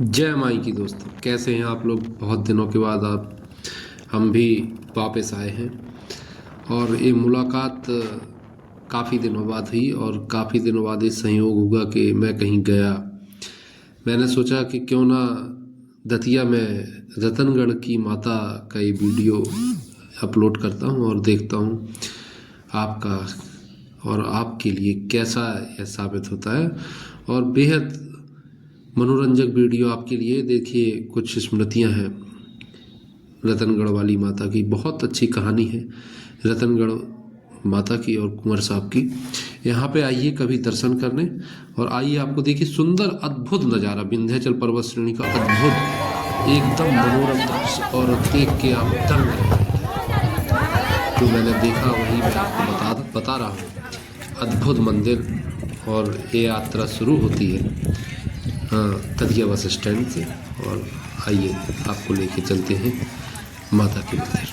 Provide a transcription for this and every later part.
जय माई की दोस्तों, कैसे हैं आप लोग। बहुत दिनों के बाद आप हम भी वापस आए हैं और ये मुलाकात काफ़ी दिनों बाद हुई और काफ़ी दिनों बाद ये संयोग हुआ कि मैं कहीं गया। मैंने सोचा कि क्यों ना दतिया में रतनगढ़ की माता का ये वीडियो अपलोड करता हूँ और देखता हूँ आपका और आपके लिए कैसा यह साबित होता है। और बेहद मनोरंजक वीडियो आपके लिए। देखिए, कुछ स्मृतियां हैं रतनगढ़ वाली माता की। बहुत अच्छी कहानी है रतनगढ़ माता की और कुंवर साहब की। यहाँ पे आइए कभी दर्शन करने और आइए आपको देखिए सुंदर अद्भुत नज़ारा विंध्याचल पर्वत श्रेणी का अद्भुत एकदम मनोरम दृश्य और देख के आप दंग रह जाएंगे। जो मैंने देखा वही मैं आपको बता रहा हूँ। अद्भुत मंदिर और ये यात्रा शुरू होती है दतिया बस स्टैंड से। और आइए आपको लेके चलते हैं माता के मंदिर।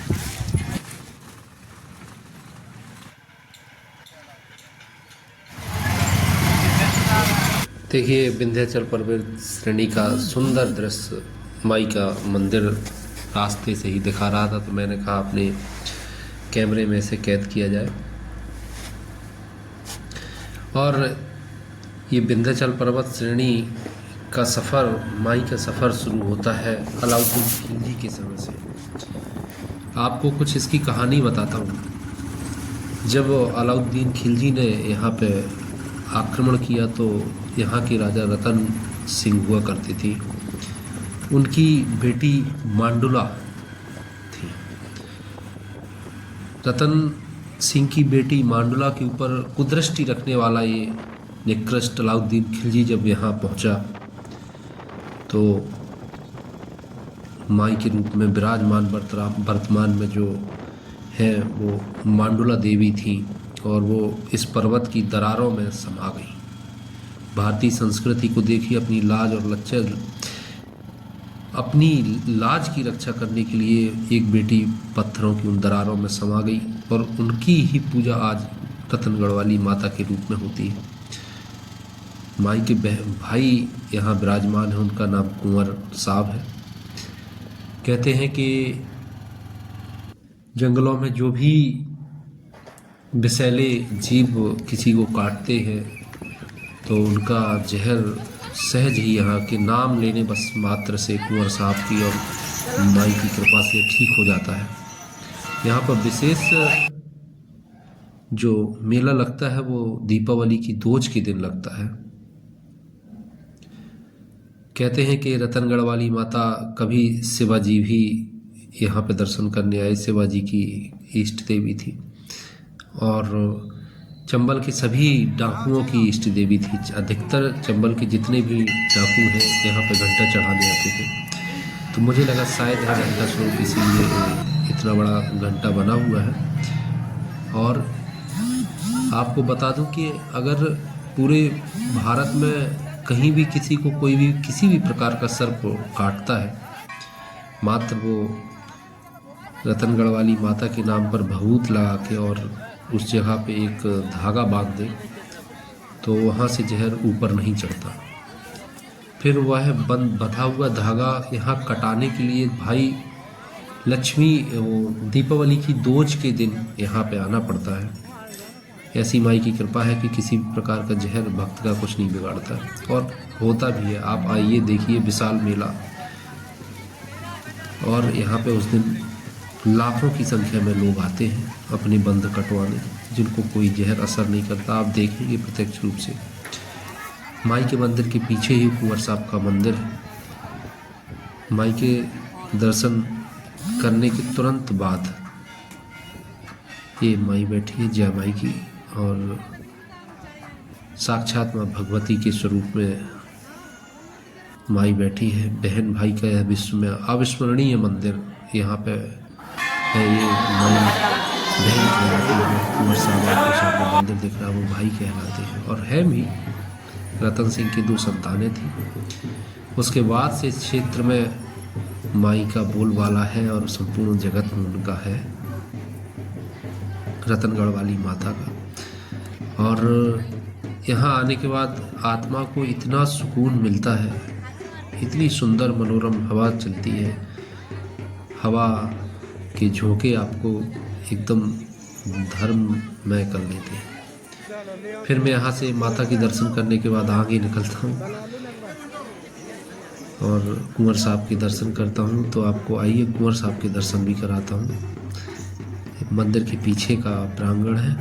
देखिए विंध्याचल पर्वत श्रेणी का सुंदर दृश्य। माई का मंदिर रास्ते से ही दिखा रहा था तो मैंने कहा अपने कैमरे में से कैद किया जाए। और ये विंध्याचल पर्वत श्रेणी का सफ़र, माई का सफ़र शुरू होता है अलाउद्दीन खिलजी के समय से। आपको कुछ इसकी कहानी बताता हूँ। जब अलाउद्दीन खिलजी ने यहाँ पे आक्रमण किया तो यहाँ के राजा रतन सिंह हुआ करती थी। उनकी बेटी मांडुला थी। रतन सिंह की बेटी मांडुला के ऊपर कुदृष्टि रखने वाला ये निकृष्ट अलाउद्दीन खिलजी जब यहाँ पहुँचा तो माई के रूप में विराजमान वर्तमान में जो है वो मांडुला देवी थी और वो इस पर्वत की दरारों में समा गई। भारतीय संस्कृति को देखिए, अपनी लाज की रक्षा करने के लिए एक बेटी पत्थरों की उन दरारों में समा गई और उनकी ही पूजा आज रतनगढ़ वाली माता के रूप में होती है। माई के भाई यहाँ विराजमान है, उनका नाम कुंवर साहब है। कहते हैं कि जंगलों में जो भी विषैले जीव किसी को काटते हैं तो उनका जहर सहज ही यहाँ के नाम लेने बस मात्र से कुंवर साहब की और माई की कृपा से ठीक हो जाता है। यहाँ पर विशेष जो मेला लगता है वो दीपावली की दोज के दिन लगता है। कहते हैं कि रतनगढ़ वाली माता कभी शिवाजी भी यहाँ पे दर्शन करने आए। शिवाजी की इष्ट देवी थी और चंबल के सभी डाकुओं की इष्ट देवी थी। अधिकतर चंबल के जितने भी डाकू हैं यहाँ पे घंटा चढ़ाने आते थे। तो मुझे लगा शायद है घंटा स्वरूप, इसीलिए इतना बड़ा घंटा बना हुआ है। और आपको बता दूं कि अगर पूरे भारत में कहीं भी किसी को कोई भी किसी भी प्रकार का सर्प काटता है, मात्र वो रतनगढ़ वाली माता के नाम पर भभूत लगा के और उस जगह पे एक धागा बांध दे तो वहाँ से जहर ऊपर नहीं चढ़ता। फिर वह बंधा हुआ धागा यहाँ कटाने के लिए भाई लक्ष्मी दीपावली की दोज के दिन यहाँ पे आना पड़ता है। ऐसी माई की कृपा है कि किसी भी प्रकार का जहर भक्त का कुछ नहीं बिगाड़ता और होता भी है। आप आइए देखिए विशाल मेला। और यहाँ पे उस दिन लाखों की संख्या में लोग आते हैं अपने बंद कटवाने, जिनको कोई जहर असर नहीं करता। आप देखेंगे प्रत्यक्ष रूप से। माई के मंदिर के पीछे ही कुंवर साहब का मंदिर है। माई के दर्शन करने के तुरंत बाद ये माई बैठी है, जय माई की, और साक्षात माँ भगवती के स्वरूप में माई बैठी है। बहन भाई का यह विश्व में अविस्मरणीय मंदिर यहाँ पे है। ये माई बहन कहलाती है। कुंवर साहब के सामने मंदिर दिख रहा है वो भाई कहलाते हैं। और है भी, रतन सिंह की 2 संतानें थी। उसके बाद से इस क्षेत्र में माई का बोलबाला है और संपूर्ण जगत में उनका है, रतनगढ़ वाली माता का। और यहाँ आने के बाद आत्मा को इतना सुकून मिलता है, इतनी सुंदर मनोरम हवा चलती है, हवा के झोंके आपको एकदम धर्ममय कर लेते हैं। फिर मैं यहाँ से माता के दर्शन करने के बाद आगे निकलता हूँ और कुंवर साहब के दर्शन करता हूँ। तो आपको आइए कुंवर साहब के दर्शन भी कराता हूँ। मंदिर के पीछे का प्रांगण है,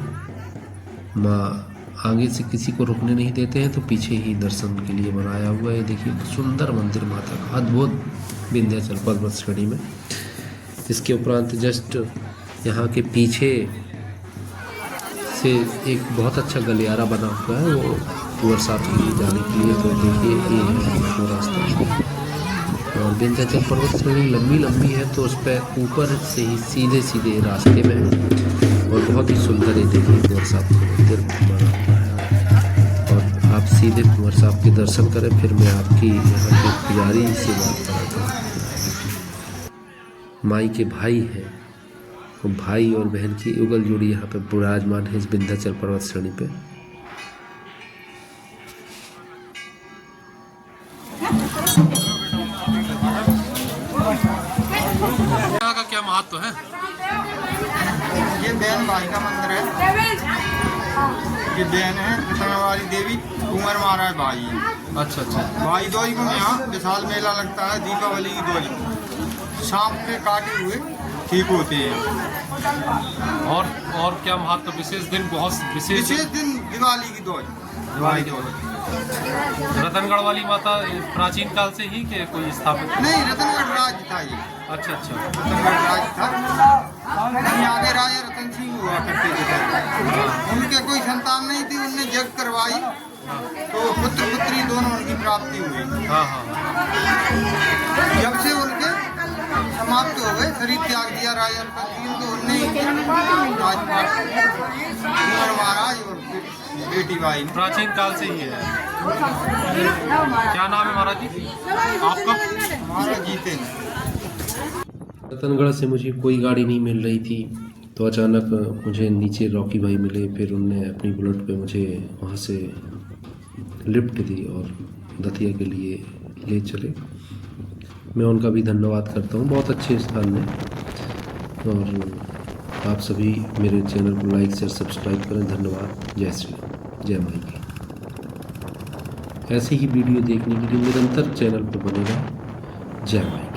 माँ आगे से किसी को रुकने नहीं देते हैं, तो पीछे ही दर्शन के लिए बनाया हुआ है। देखिए सुंदर मंदिर माता का, अद्भुत विंध्याचल पर्वत श्रेणी में। इसके उपरांत जस्ट यहाँ के पीछे से एक बहुत अच्छा गलियारा बना हुआ है, वो कुंवर साहब के लिए जाने के लिए। तो देखिए ये है वो रास्ता। और विंध्याचल पर्वत श्रेणी लंबी लंबी है, तो उस पर ऊपर से ही सीधे सीधे रास्ते में है और बहुत ही सुंदर है। देखिए कुंवर साहब का मंदिर बना हुआ है और आप सीधे कुंवर साहब के दर्शन करें। फिर मैं आपकी यहाँ के पुजारी से बात कराता हूँ। माई के भाई हैं, तो भाई और बहन की युगल जोड़ी यहाँ पे विराजमान है इस विंध्याचल पर्वत श्रेणी पे। यहाँ का क्या महत्व है? ये बहन भाई का मंदिर है। ये बहन है रतनवाली देवी, कुंवर महाराज भाई है। अच्छा अच्छा। भाई दोई को यहाँ विशाल मेला लगता है, दीपावली की दोई सांप पे काटे हुए ठीक होते हैं। और क्या महत्व? विशेष दिन, बहुत विशेष दिन दिवाली की दोई। दिवाली की दोई। रतनगढ़ वाली माता प्राचीन काल से ही के कोई स्थापित? नहीं, रतनगढ़ राज था ये। अच्छा अच्छा। रतनगढ़ राज था। यहाँ के राजा रतन सिंह हुआ करते थे। उनके कोई संतान नहीं थी, उनने जग करवाई तो पुत्र पुत्री दोनों उनकी प्राप्ति हुई। हाँ हाँ। जब से उनके समाप्त हो गए, शरीर त्याग दिया राजा रतन सिंह, तो उनने राजपाट कुंवर महाराज और बेटी भाई प्राचीन काल से ही है। क्या नाम है महाराज जी आपका? महाराज जीते। रतनगढ़ से मुझे कोई गाड़ी नहीं मिल रही थी, तो अचानक मुझे नीचे रॉकी भाई मिले। फिर उनने अपनी बुलेट पे मुझे वहाँ से लिफ्ट दी और दतिया के लिए ले चले। मैं उनका भी धन्यवाद करता हूँ, बहुत अच्छे स्थान में। और आप सभी मेरे चैनल को लाइक शेयर सब्सक्राइब करें। धन्यवाद। जय श्री राम, जय माई की। ऐसी ही वीडियो देखने के लिए निरंतर चैनल पर बने रहें। जय माई।